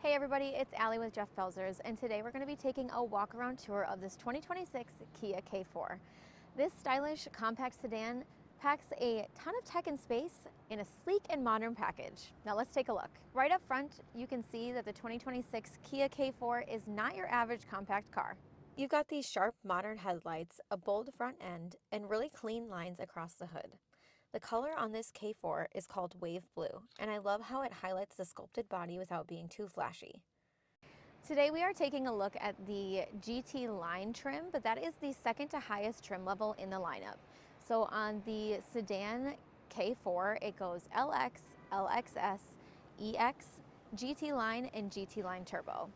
Hey everybody, it's Allye with Jeff Pelzers, and today we're going to be taking a walk around tour of this 2026 Kia K4. This stylish compact sedan packs a ton of tech and space in a sleek and modern package. Now let's take a look. Right up front, you can see that the 2026 Kia K4 is not your average compact car. You've got these sharp modern headlights, a bold front end, and really clean lines across the hood. The color on this K4 is called Wave Blue, and I love how it highlights the sculpted body without being too flashy. Today we are taking a look at the GT line trim, but that is the second to highest trim level in the lineup. So on the sedan K4, it goes LX, LXS, EX, GT line, and GT line Turbo.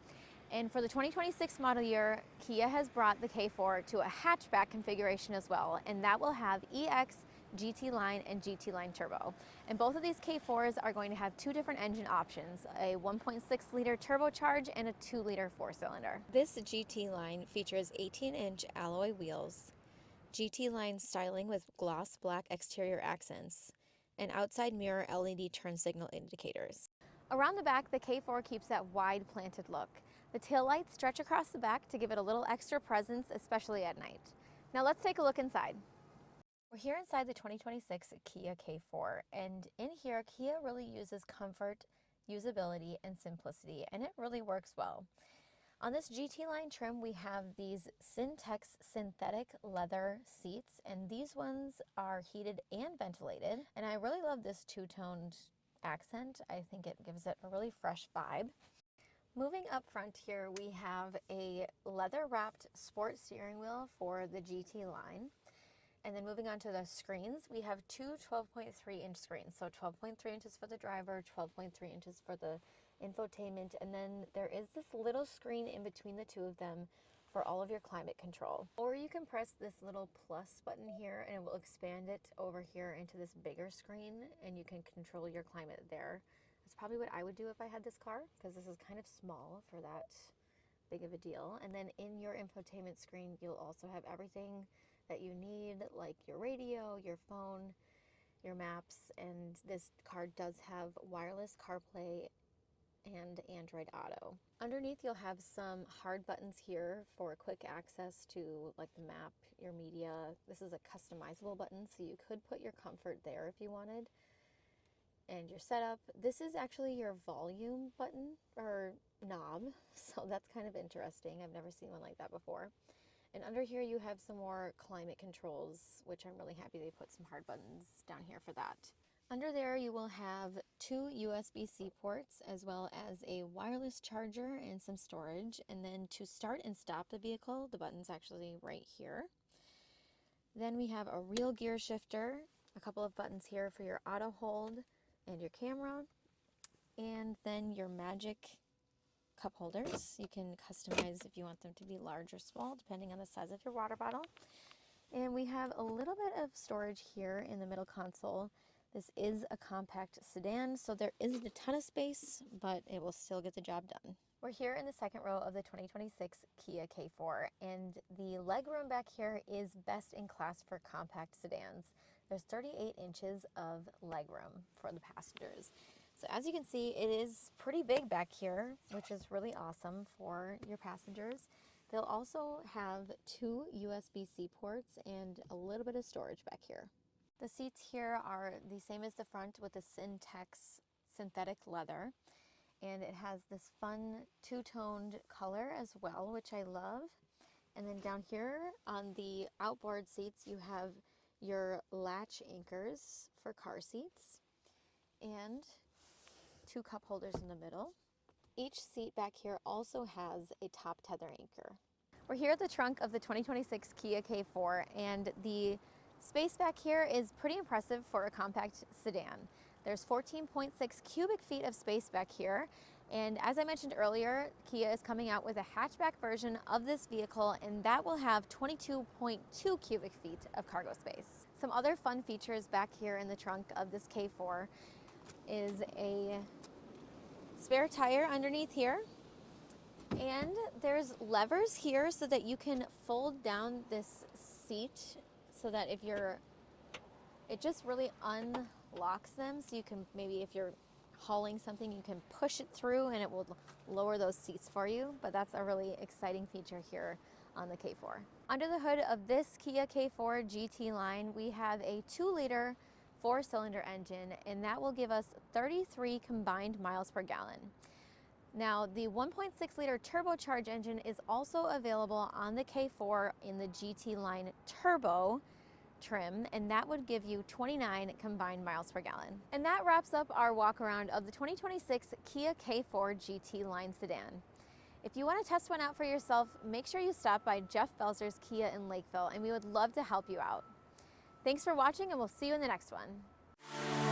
And for the 2026 model year, Kia has brought the K4 to a hatchback configuration as well, and that will have EX, GT line, and GT line Turbo. And both of these K4s are going to have two different engine options, a 1.6 liter turbocharge and a 2 liter 4-cylinder. This GT line features 18-inch alloy wheels, GT line styling with gloss black exterior accents, and outside mirror LED turn signal indicators. Around the back, the K4 keeps that wide planted look. The taillights stretch across the back to give it a little extra presence, especially at night. Now let's take a look inside. We're here inside the 2026 Kia K4, and in here, Kia really uses comfort, usability, and simplicity, and it really works well. On this GT line trim, we have these Syntex synthetic leather seats, and these ones are heated and ventilated, and I really love this two-toned accent. I think it gives it a really fresh vibe. Moving up front here, we have a leather-wrapped sport steering wheel for the GT line. And then moving on to the screens, we have two 12.3-inch screens. So 12.3 inches for the driver, 12.3 inches for the infotainment, and then there is this little screen in between the two of them for all of your climate control. Or you can press this little plus button here and it will expand it over here into this bigger screen, and you can control your climate there. That's probably what I would do if I had this car, because this is kind of small for that big of a deal. And then in your infotainment screen, you'll also have everything that you need, like your radio, your phone, your maps, and this car does have wireless CarPlay and Android Auto. Underneath, you'll have some hard buttons here for quick access to like the map, your media. This is a customizable button, so you could put your comfort there if you wanted. And your setup. This is actually your volume button or knob, so that's kind of interesting. I've never seen one like that before. And under here you have some more climate controls, which I'm really happy they put some hard buttons down here for that. Under there you will have two USB-C ports as well as a wireless charger and some storage. And then to start and stop the vehicle, the button's actually right here. Then we have a real gear shifter, a couple of buttons here for your auto hold and your camera, and then your magic cup holders. You can customize if you want them to be large or small, depending on the size of your water bottle. And we have a little bit of storage here in the middle console. This is a compact sedan, so there isn't a ton of space, but it will still get the job done. We're here in the second row of the 2026 Kia K4, and the legroom back here is best in class for compact sedans. There's 38 inches of legroom for the passengers. So as you can see, it is pretty big back here, which is really awesome for your passengers. They'll also have two USB-C ports and a little bit of storage back here. The seats here are the same as the front with the Syntex synthetic leather. And it has this fun two-toned color as well, which I love. And then down here on the outboard seats, you have your latch anchors for car seats and two cup holders in the middle. Each seat back here also has a top tether anchor. We're here at the trunk of the 2026 Kia K4, and the space back here is pretty impressive for a compact sedan. There's 14.6 cubic feet of space back here, and as I mentioned earlier, Kia is coming out with a hatchback version of this vehicle, and that will have 22.2 cubic feet of cargo space. Some other fun features back here in the trunk of this K4 is a spare tire underneath here, and there's levers here so that you can fold down this seat so that it just really unlocks them, so you can maybe, if you're hauling something, you can push it through and it will lower those seats for you, but that's a really exciting feature here on the K4. Under the hood of this Kia K4 GT line, we have a 2-liter 4-cylinder engine, and that will give us 33 combined miles per gallon. Now, the 1.6-liter turbocharged engine is also available on the K4 in the GT line turbo trim, and that would give you 29 combined miles per gallon. And that wraps up our walk around of the 2026 Kia K4 GT line sedan. If you want to test one out for yourself, make sure you stop by Jeff Belzer's Kia in Lakeville, and we would love to help you out. Thanks for watching, and we'll see you in the next one.